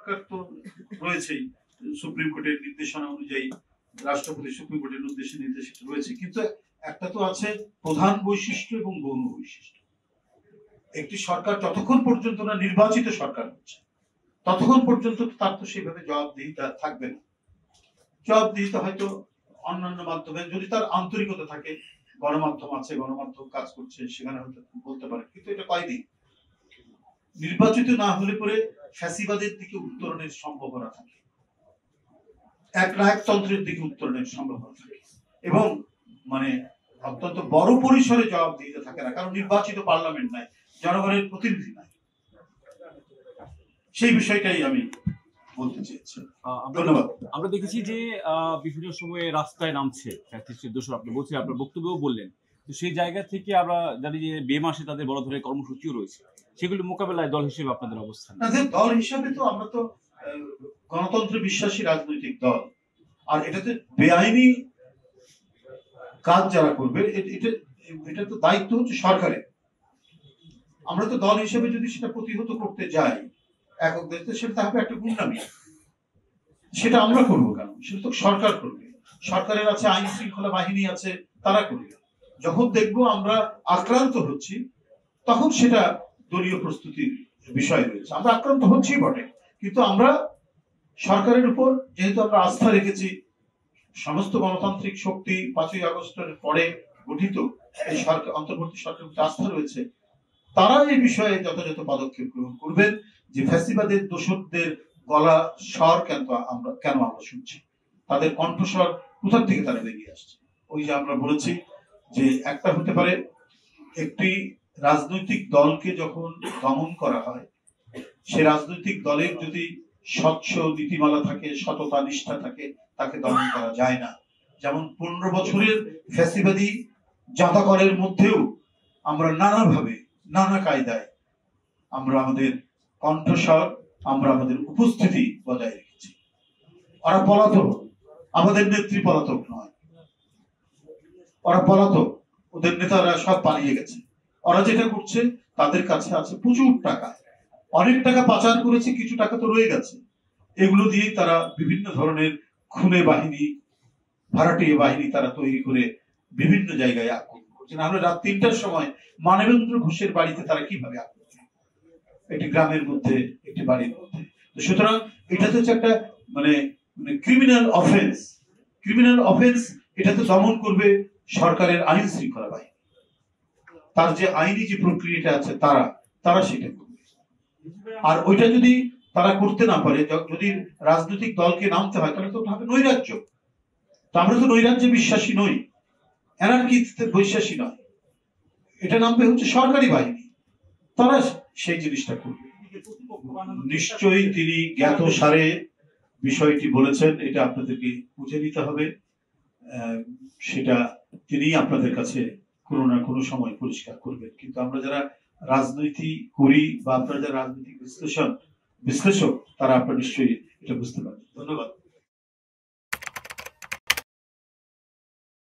সরকার তো রয়েছেই, সুপ্রিম কোর্টের নির্দেশনা অনুযায়ী রাষ্ট্রপতি সুপ্রিম কোর্টের নির্দেশ রয়েছে, কিন্তু একটা তো আছে প্রধান বৈশিষ্ট্য এবং গৌণ বৈশিষ্ট্য। একটি সরকার যতক্ষণ পর্যন্ত না নির্বাচিত সরকার হচ্ছে ততক্ষণ পর্যন্ত তার তো সেইভাবে জবাবদিহিতা থাকবে না। জবাবদিহিতা হয়তো অন্যান্য মাধ্যমে, যদি তার আন্তরিকতা থাকে, গণমাধ্যম আছে, গণমাধ্যম কাজ করছে, সেখানে হয়তো বলতে পারে, কিন্তু এটা কয়দিন নির্বাচিত না হলে পরে ফ্যাসিবাদের দিকে উত্তরণের সম্ভাবনা থাকে, একনায়কতন্ত্রের দিকে উত্তরণের সম্ভাবনা থাকে, এবং মানে অত্যন্ত বড় পরিসরে জবাবদিহিতা থাকে না, কারণ নির্বাচিত পার্লামেন্ট নাই, জনগণের প্রতিনিধি নাই। সেই বিষয়টাই আমি বলতে চেয়েছি। ধন্যবাদ। আমরা দেখেছি যে বিভিন্ন সময়ে রাস্তায় নামছে দোষর, আপনি বলছেন, আপনার বক্তব্যও বললেন, তো সেই জায়গা থেকে আমরা জানি যে মে মাসে তাদের বড় ধরনের কর্মসূচিও রয়েছে, সেগুলি মোকাবেলায় দল হিসেবে আপনাদের অবস্থান? দল হিসাবে তো আমরা তো গণতন্ত্রে বিশ্বাসী রাজনৈতিক দল, আর এটাতে বেআইনি কাজ যারা করবে এটা তো দায়িত্ব হচ্ছে সরকারের। আমরা তো দল হিসেবে যদি সেটা প্রতিহত করতে যাই একক দেশে, সেটা হবে একটা গুন্ডামি। সেটা আমরা করবো কেন? সেটা তো সরকার করবে। সরকারের আছে আইন শৃঙ্খলা বাহিনী আছে, তারা করবে। যখন দেখবো আমরা আক্রান্ত হচ্ছি, তখন সেটা দলীয় প্রস্তুতির বিষয় রয়েছে। আমরা আক্রান্ত হচ্ছি বটে, কিন্তু আমরা সরকারের উপর যেহেতু আমরা আস্থা রেখেছি, সমস্ত গণতান্ত্রিক শক্তি 5ই আগস্টের পরে গঠিত এই সরকার, অন্তর্বর্তী সরকারের প্রতি আস্থা রয়েছে, তারা এই বিষয়ে যথাযথ পদক্ষেপ গ্রহণ করবেন। যে ফ্যাসিবাদের দোষরদের গলা স্বর কেন আমরা শুনছি, তাদের কণ্ঠস্বর কোথা থেকে তারা বেরিয়ে আসছে। ওই যে আমরা বলেছি যে একটা হতে পারে একটি রাজনৈতিক দলকে যখন দমন করা হয়, সে রাজনৈতিক দলের যদি স্বচ্ছ নীতিমালা থাকে, সততা নিষ্ঠা থাকে, তাকে দমন করা যায় না। যেমন 15 বছরের ফ্যাসিবাদী জাতাকলের মধ্যেও আমরা নানাভাবে, নানা কায়দায় আমরা আমাদের কণ্ঠস্বর, আমরা আমাদের উপস্থিতি বজায় রেখেছি। ওরা পলাতক, আমাদের নেত্রী পলাতক নয়, ওরা পলাতক, ওদের নেতারা সব পালিয়ে গেছে। ওরা যেটা করছে, তাদের কাছে আছে প্রচুর টাকা, অনেক টাকা পাচার করেছে, কিছু টাকা তো রয়ে গেছে। এগুলো দিয়ে তারা বিভিন্ন ধরনের খুনে বাহিনী, ভাড়াটিয়া বাহিনী তারা তৈরি করে বিভিন্ন জায়গায় আক্রমণ করছে। না হলে রাত 3টার সময় মানবেন্দ্র ঘোষের বাড়িতে তারা কিভাবে আক্রমণ, একটি গ্রামের মধ্যে, একটি বাড়ির মধ্যে। সুতরাং এটা তো একটা মানে ক্রিমিনাল অফেন্স। ক্রিমিনাল অফেন্স এটাতে দমন করবে সরকারের আইন শৃঙ্খলা বাহিনী, তার যে আইনি যে প্রক্রিয়াটা আছে তারা সেটা করবে। আর ওইটা যদি তারা করতে না পারে, যদি রাজনৈতিক দলকে নামতে হয়, তাহলে তো হবে নৈরাজ্য। তো আমরা তো নৈরাজ্যে বিশ্বাসী নই, অ্যানার্কিতে বিশ্বাসী নয়। এটা নামবে হচ্ছে সরকারি বাহিনী, তারা সেই জিনিসটা করবে। নিশ্চয়ই তিনি জ্ঞাত সারে বিষয়টি বলেছেন, এটা আপনাদেরকে বুঝে নিতে হবে। সেটা তিনি আপনাদের কাছে কোনো না কোনো সময় পরিষ্কার করবেন। কিন্তু আমরা যারা রাজনীতি করি বা আপনারা যারা রাজনৈতিক বিশ্লেষক, তারা আপনারা নিশ্চয়ই এটা বুঝতে পারবেন। ধন্যবাদ।